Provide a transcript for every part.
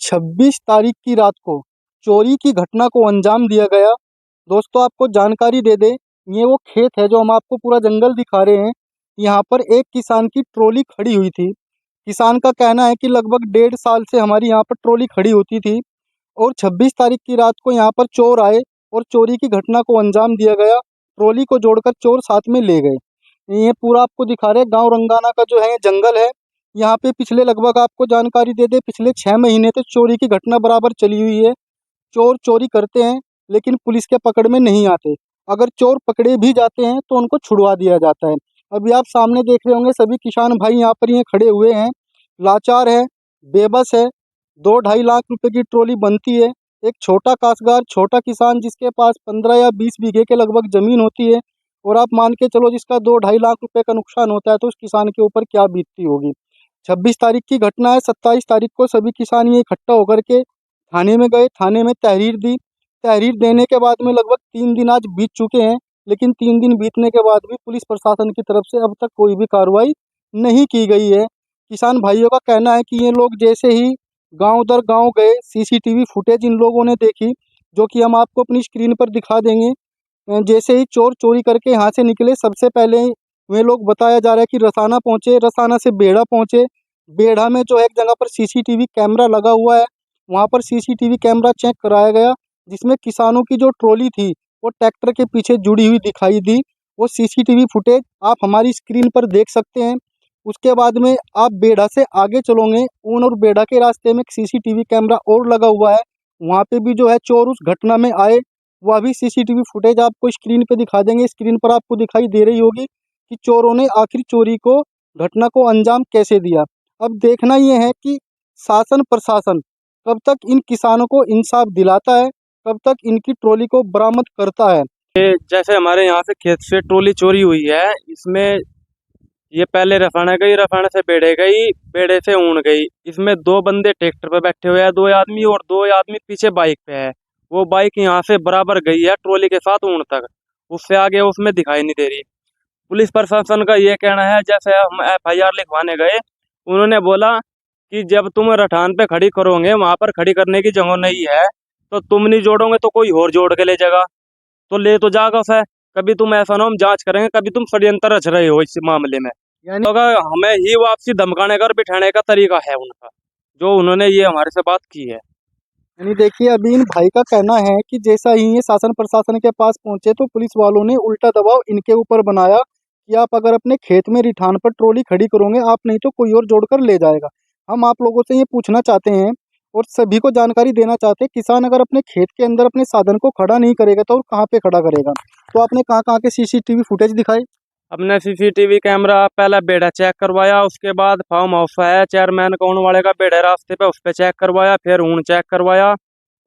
26 तारीख की रात को चोरी की घटना को अंजाम दिया गया। दोस्तों आपको जानकारी दे दें, ये वो खेत है जो हम आपको पूरा जंगल दिखा रहे हैं। यहाँ पर एक किसान की ट्रॉली खड़ी हुई थी। किसान का कहना है कि लगभग 1.5 साल से हमारी यहाँ पर ट्रॉली खड़ी होती थी और 26 तारीख की रात को यहाँ पर चोर आए और चोरी की घटना को अंजाम दिया गया। ट्रॉली को जोड़कर चोर साथ में ले गए। ये पूरा आपको दिखा रहे हैं गांव रंगाना का जो है ये जंगल है। यहाँ पे पिछले लगभग आपको जानकारी दे दे, पिछले 6 महीने से चोरी की घटना बराबर चली हुई है। चोर चोरी करते हैं लेकिन पुलिस के पकड़ में नहीं आते। अगर चोर पकड़े भी जाते हैं तो उनको छुड़वा दिया जाता है। अभी आप सामने देख रहे होंगे सभी किसान भाई यहाँ पर ये खड़े हुए हैं, लाचार है, बेबस है। 2-2.5 लाख रुपए की ट्रॉली बनती है। एक छोटा काश्तकार, छोटा किसान जिसके पास 15 या 20 बीघे के लगभग ज़मीन होती है और आप मान के चलो जिसका 2-2.5 लाख रुपए का नुकसान होता है तो उस किसान के ऊपर क्या बीतती होगी। 26 तारीख की घटना है। 27 तारीख को सभी किसान ये इकट्ठा होकर के थाने में गए, थाने में तहरीर दी। तहरीर देने के बाद में लगभग 3 दिन आज बीत चुके हैं, लेकिन 3 दिन बीतने के बाद भी पुलिस प्रशासन की तरफ से अब तक कोई भी कार्रवाई नहीं की गई है। किसान भाइयों का कहना है कि ये लोग जैसे ही गांव दर गांव गए, सीसीटीवी फुटेज इन लोगों ने देखी, जो कि हम आपको अपनी स्क्रीन पर दिखा देंगे। जैसे ही चोर चोरी करके यहाँ से निकले, सबसे पहले वे लोग बताया जा रहा है कि रसाना पहुँचे, रसाना से बेड़ा पहुँचे। बेड़ा में जो है एक जगह पर सीसीटीवी कैमरा लगा हुआ है, वहाँ पर सीसीटीवी कैमरा चेक कराया गया, जिसमें किसानों की जो ट्रॉली थी वो ट्रैक्टर के पीछे जुड़ी हुई दिखाई दी। वो सीसीटीवी फुटेज आप हमारी स्क्रीन पर देख सकते हैं। उसके बाद में आप बेड़ा से आगे चलोगे, ऊन और बेड़ा के रास्ते में एक सीसीटीवी कैमरा और लगा हुआ है, वहाँ पे भी जो है चोर उस घटना में आए। वह भी सीसीटीवी फुटेज आपको स्क्रीन पे दिखा देंगे। स्क्रीन पर आपको दिखाई दे रही होगी कि चोरों ने आखिर चोरी को, घटना को अंजाम कैसे दिया। अब देखना यह है कि शासन प्रशासन कब तक इन किसानों को इंसाफ दिलाता है, कब तक इनकी ट्रॉली को बरामद करता है। जैसे हमारे यहाँ से खेत से ट्रॉली चोरी हुई है, इसमें ये पहले रफाना गई, रफाना से बेड़े गई, बेड़े से ऊन गई। इसमें 2 बंदे ट्रैक्टर पे बैठे हुए हैं, 2 आदमी, और 2 आदमी पीछे बाइक पे है। वो बाइक यहाँ से बराबर गई है ट्रॉली के साथ ऊन तक, उससे आगे उसमें दिखाई नहीं दे रही। पुलिस प्रशासन का ये कहना है, जैसे हम FIR लिखवाने गए, उन्होंने बोला कि जब तुम रठान पे खड़ी करोगे, वहां पर खड़ी करने की जगह नहीं है, तो तुम नहीं जोड़ोगे तो कोई और जोड़ के ले जाएगा, तो ले तो जाएगा उसे। कभी तुम ऐसा ना, हम जांच करेंगे, कभी तुम षड्यंत्र रच रहे हो इस मामले में। यानी तो अगर हमें ही वापसी धमकाने का और बिठाने का तरीका है उनका, जो उन्होंने ये हमारे से बात की है। देखिए, अभी इन भाई का कहना है कि जैसा ही ये शासन प्रशासन के पास पहुंचे तो पुलिस वालों ने उल्टा दबाव इनके ऊपर बनाया कि आप अगर अपने खेत में रिठान पर ट्रॉली खड़ी करोगे, आप नहीं तो कोई और जोड़कर ले जाएगा। हम आप लोगों से ये पूछना चाहते हैं और सभी को जानकारी देना चाहते हैं, किसान अगर अपने खेत के अंदर अपने साधन को खड़ा नहीं करेगा तो और कहाँ पे खड़ा करेगा। तो आपने कहाँ कहाँ के सीसीटीवी फुटेज दिखाए? हमने CCTV कैमरा पहला बेड़ा चेक करवाया, उसके बाद फार्म हाउस है चेयरमैन कौन वाले का बेड़ा रास्ते पे, उस पे चेक करवाया, फिर ऊन चेक करवाया,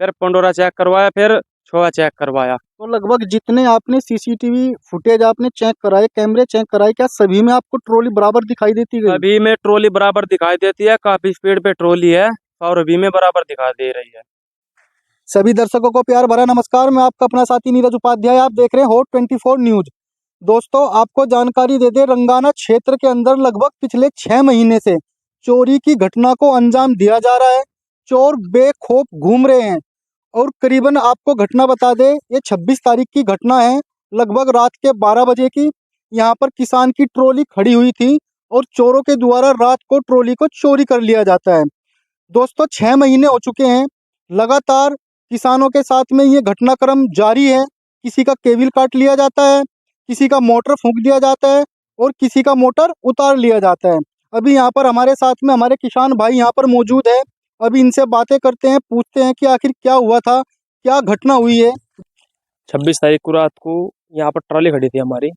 फिर पंडोरा चेक करवाया, फिर छोआ चेक करवाया। तो लगभग जितने आपने सीसीटीवी फुटेज आपने चेक कराए, कैमरे चेक कराए, क्या सभी में आपको ट्रॉली बराबर दिखाई देती गई? अभी में ट्रॉली बराबर दिखाई देती है, काफी स्पीड पे ट्रॉली है, और अभी में बराबर दिखाई दे रही है। सभी दर्शकों को प्यार भरा नमस्कार। मैं आपका अपना साथी नीरज उपाध्याय, आप देख रहे हैं हॉट 24 न्यूज। दोस्तों आपको जानकारी दे दे, रंगाना क्षेत्र के अंदर लगभग पिछले 6 महीने से चोरी की घटना को अंजाम दिया जा रहा है। चोर बेखौफ घूम रहे हैं और करीबन आपको घटना बता दे, ये 26 तारीख की घटना है, लगभग रात के 12 बजे की। यहाँ पर किसान की ट्रॉली खड़ी हुई थी और चोरों के द्वारा रात को ट्रॉली को चोरी कर लिया जाता है। दोस्तों 6 महीने हो चुके हैं, लगातार किसानों के साथ में ये घटनाक्रम जारी है। किसी का केबल काट लिया जाता है, किसी का मोटर फूंक दिया जाता है और किसी का मोटर उतार लिया जाता है। अभी यहाँ पर हमारे साथ में हमारे किसान भाई यहाँ पर मौजूद है। अभी इनसे बातें करते हैं, पूछते हैं कि आखिर क्या हुआ था, क्या घटना हुई है। 26 तारीख को रात को यहाँ पर ट्रॉली खड़ी थी हमारी,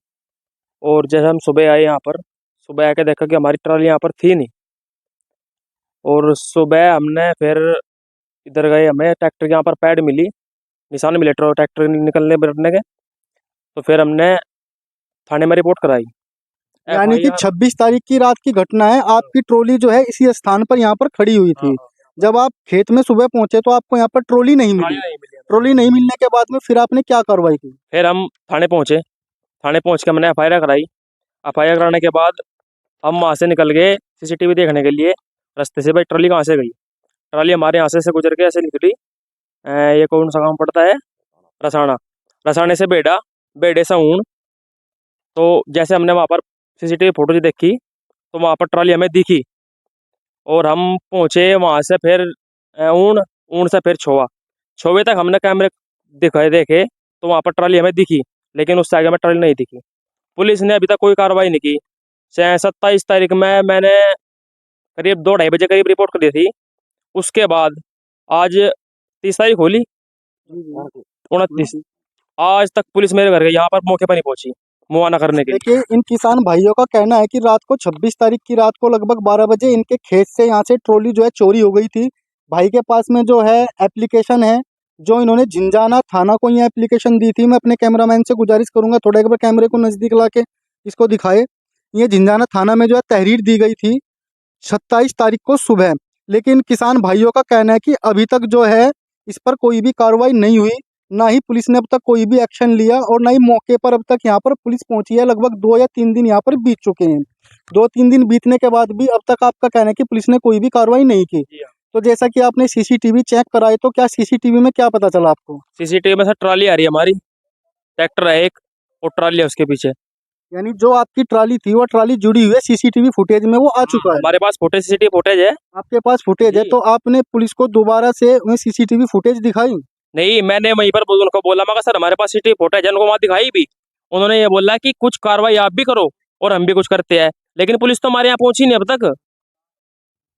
और जैसे हम सुबह आए यहाँ पर, सुबह आके देखा कि हमारी ट्रॉली यहाँ पर थी नहीं। और सुबह हमने फिर इधर गए, हमें ट्रैक्टर के यहाँ पर पैड मिली, निशान मिले ट्रैक्टर निकलने बैठने के। तो फिर हमने थाने में रिपोर्ट कराई। यानी कि FIR 26 तारीख की रात की घटना है, आपकी ट्रॉली जो है इसी स्थान पर यहाँ पर खड़ी हुई थी। जब आप खेत में सुबह पहुंचे तो आपको यहाँ पर ट्रॉली नहीं मिली। ट्रॉली नहीं मिलने के बाद में फिर आपने क्या कार्रवाई की? फिर हम थाने पहुंचे, थाने पहुंच के हमने FIR कराई। FIR कराने के बाद हम वहाँ से निकल गए CCTV देखने के लिए रास्ते से, भाई ट्रॉली कहाँ से गई। ट्राली हमारे यहाँ से गुजर के ऐसे निकली। ये कौन सा गाँव पड़ता है? रसाना। रसाने से बेड़ा, बेड़े से ऊन। तो जैसे हमने वहाँ पर सीसीटीवी फुटेज देखी तो वहाँ पर ट्राली हमें दिखी और हम पहुंचे वहां से फिर ऊन, ऊन से फिर छोवा, छोवे तक हमने कैमरे दिखाए देखे तो वहां पर ट्राली हमें दिखी, लेकिन उससे आगे हमें ट्राली नहीं दिखी। पुलिस ने अभी तक कोई कार्रवाई नहीं की। 27 तारीख में मैंने करीब 2-2:30 बजे करीब रिपोर्ट कर दी थी। उसके बाद आज 30 तारीख होली, 29, आज तक पुलिस मेरे घर के यहाँ पर मौके पर नहीं पहुंची मुआयना करने के लिए। देखिए, इन किसान भाइयों का कहना है कि रात को 26 तारीख की रात को लगभग 12 बजे इनके खेत से यहाँ से ट्रॉली जो है चोरी हो गई थी। भाई के पास में जो है एप्लीकेशन है, जो इन्होंने झिंझाना थाना को ये एप्लीकेशन दी थी। मैं अपने कैमरामैन से गुजारिश करूंगा थोड़ा एक बार कैमरे को नज़दीक ला के इसको दिखाए। ये झिंझाना थाना में जो है तहरीर दी गई थी 27 तारीख को सुबह। लेकिन किसान भाइयों का कहना है कि अभी तक जो है इस पर कोई भी कार्रवाई नहीं हुई, ना ही पुलिस ने अब तक कोई भी एक्शन लिया और ना ही मौके पर अब तक यहाँ पर पुलिस पहुंची है। लगभग 2 या 3 दिन यहाँ पर बीत चुके हैं। 2-3 दिन बीतने के बाद भी अब तक आपका कहना है कि पुलिस ने कोई भी कार्रवाई नहीं की। जी हाँ। तो जैसा कि आपने सीसीटीवी चेक कराए, तो क्या सीसीटीवी में क्या पता चला आपको? सीसीटीवी में सर ट्राली आ रही है हमारी, ट्रैक्टर है एक और ट्राली है उसके पीछे। यानी जो आपकी ट्राली थी वो ट्राली जुड़ी हुई है सीसीटीवी फुटेज में, वो आ चुका है। हमारे पास फुटेज, सीसीटीवी फुटेज है। आपके पास फुटेज है, जी। तो आपने पुलिस को दोबारा से उन्हें सीसीटीवी फुटेज दिखाई? नहीं, मैंने वहीं पर उनको बोला, मगर सर हमारे पास सीसीटीवी फुटेज है, उनको वहां दिखाई भी। उन्होंने ये बोला कि कुछ कार्रवाई आप भी करो और हम भी कुछ करते हैं, लेकिन पुलिस तो हमारे यहाँ पहुंची नहीं अब तक।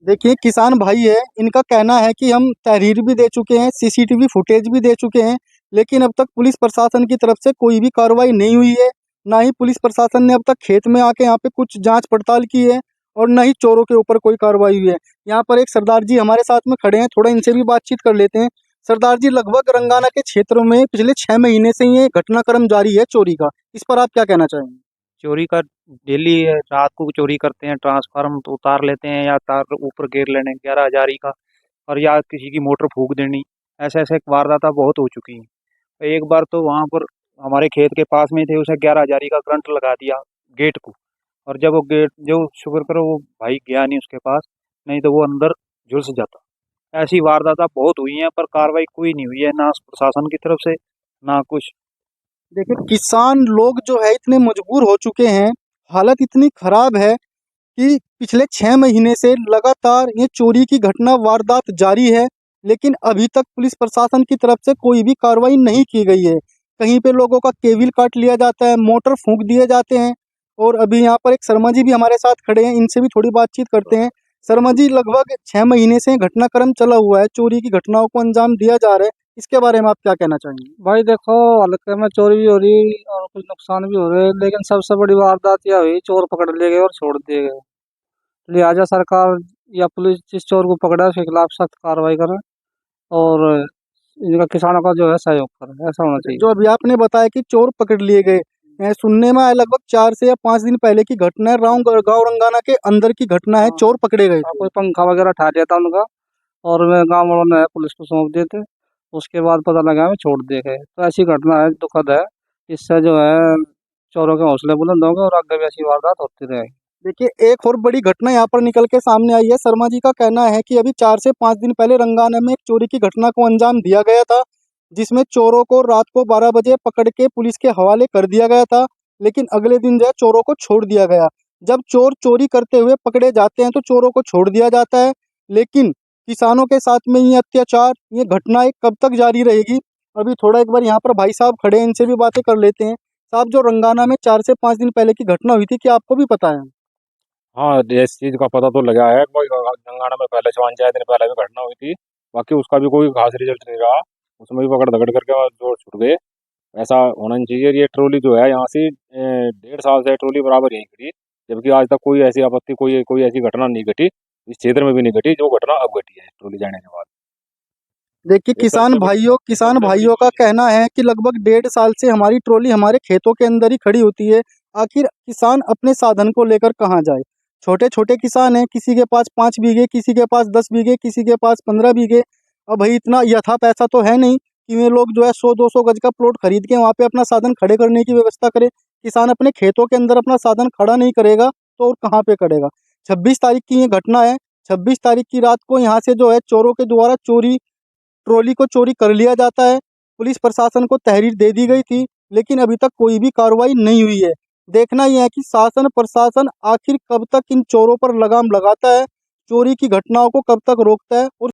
देखिए, किसान भाई है, इनका कहना है कि हम तहरीर भी दे चुके हैं, सीसीटीवी फुटेज भी दे चुके हैं, लेकिन अब तक पुलिस प्रशासन की तरफ से कोई भी कार्रवाई नहीं हुई है। ना ही पुलिस प्रशासन ने अब तक खेत में आके यहाँ पे कुछ जांच पड़ताल की है और ना ही चोरों के ऊपर कोई कार्रवाई हुई है। यहाँ पर एक सरदार जी हमारे साथ में खड़े हैं, थोड़ा इनसे भी बातचीत कर लेते हैं। सरदार जी, लगभग रंगाना के क्षेत्र में पिछले 6 महीने से ये घटनाक्रम जारी है चोरी का, इस पर आप क्या कहना चाहेंगे? चोरी का डेली रात को चोरी करते हैं, ट्रांसफार्म तो उतार लेते हैं या तार ऊपर गिर लेने 11,000 का, और या किसी की मोटर फूक देनी। ऐसे ऐसे वारदातें बहुत हो चुकी हैं। एक बार तो वहाँ पर हमारे खेत के पास में थे, उसे 11,000 का करंट लगा दिया गेट को, और जब वो गेट, जो शुक्र करो वो भाई गया नहीं उसके पास, नहीं तो वो अंदर झुलस जाता। ऐसी वारदातें बहुत हुई हैं, पर कार्रवाई कोई नहीं हुई है, ना प्रशासन की तरफ से ना कुछ। देखिए, किसान लोग जो है इतने मजबूर हो चुके हैं, हालत इतनी खराब है कि पिछले 6 महीने से लगातार ये चोरी की घटना वारदात जारी है, लेकिन अभी तक पुलिस प्रशासन की तरफ से कोई भी कार्रवाई नहीं की गई है। कहीं पे लोगों का केबिल काट लिया जाता है, मोटर फूंक दिए जाते हैं। और अभी यहाँ पर एक शर्मा जी भी हमारे साथ खड़े हैं, इनसे भी थोड़ी बातचीत करते हैं। शर्मा जी, लगभग 6 महीने से घटनाक्रम चला हुआ है, चोरी की घटनाओं को अंजाम दिया जा रहा है, इसके बारे में आप क्या कहना चाहेंगे? भाई देखो, हल्के में चोरी भी हो रही और कुछ नुकसान भी हो रहे हैं, लेकिन सबसे बड़ी वारदात यह हुई, चोर पकड़ लिए गए और छोड़ दिए गए। लिहाजा सरकार या पुलिस जिस चोर को पकड़ा उसके खिलाफ सख्त कार्रवाई करे और इनका किसानों का जो है सहयोग करे, ऐसा होना चाहिए। जो अभी आपने बताया कि चोर पकड़ लिए गए, सुनने में आया लगभग 4 से या 5 दिन पहले की घटना है, गाँव रंगाना के अंदर की घटना है, चोर पकड़े गए थे। कोई पंखा वगैरह ठा दिया था उनका और वे गाँव वालों ने पुलिस को सौंप दिए थे। उसके बाद पता लगा हमें छोड़ दिए गए। तो ऐसी घटना है, दुखद है। इससे जो है चोरों के हौसले बुलंद होंगे और आगे भी ऐसी वारदात होती रहेगी। देखिए, एक और बड़ी घटना यहाँ पर निकल के सामने आई है। शर्मा जी का कहना है कि अभी 4 से 5 दिन पहले रंगाना में एक चोरी की घटना को अंजाम दिया गया था, जिसमें चोरों को रात को 12 बजे पकड़ के पुलिस के हवाले कर दिया गया था, लेकिन अगले दिन जो है चोरों को छोड़ दिया गया। जब चोर चोरी करते हुए पकड़े जाते हैं तो चोरों को छोड़ दिया जाता है, लेकिन किसानों के साथ में ये अत्याचार, ये घटनाएं कब तक जारी रहेगी? अभी थोड़ा एक बार यहाँ पर भाई साहब खड़े हैं, इनसे भी बातें कर लेते हैं। साहब, जो रंगाना में 4 से 5 दिन पहले की घटना हुई थी, क्या आपको भी पता है? हाँ, इस चीज का पता तो लगा है। कोई तेलंगाना में पहले 5-6 दिन पहले भी घटना हुई थी, बाकी उसका भी कोई खास रिजल्ट नहीं रहा। उसमें भी पकड़ दकड़ करके और जो छुट गए। ऐसा होना नहीं चाहिए। ये ट्रॉली जो है यहाँ से 1.5 साल से ट्रॉली बराबर यहीं खड़ी, जबकि आज तक कोई ऐसी आपत्ति, कोई कोई ऐसी घटना नहीं घटी, इस क्षेत्र में भी नहीं घटी जो घटना अब घटी है ट्रॉली जाने के बाद। देखिए, ये सबसे बड़ी किसान सबसे बड़ी भाइयों का चीज है। कहना है कि लगभग 1.5 साल से हमारी ट्रॉली हमारे खेतों के अंदर ही खड़ी होती है। आखिर किसान अपने साधन को लेकर कहाँ जाए? छोटे छोटे किसान हैं, किसी के पास 5 बीघे, किसी के पास 10 बीघे, किसी के पास 15 बीघे। अब भाई इतना यथा पैसा तो है नहीं कि वे लोग जो है 100-200 गज का प्लॉट खरीद के वहाँ पे अपना साधन खड़े करने की व्यवस्था करे। किसान अपने खेतों के अंदर अपना साधन खड़ा नहीं करेगा तो और कहाँ पे करेगा? 26 तारीख की ये घटना है। 26 तारीख की रात को यहाँ से जो है चोरों के द्वारा ट्रॉली को चोरी कर लिया जाता है। पुलिस प्रशासन को तहरीर दे दी गई थी, लेकिन अभी तक कोई भी कार्रवाई नहीं हुई है। देखना यह है कि शासन प्रशासन आखिर कब तक इन चोरों पर लगाम लगाता है, चोरी की घटनाओं को कब तक रोकता है और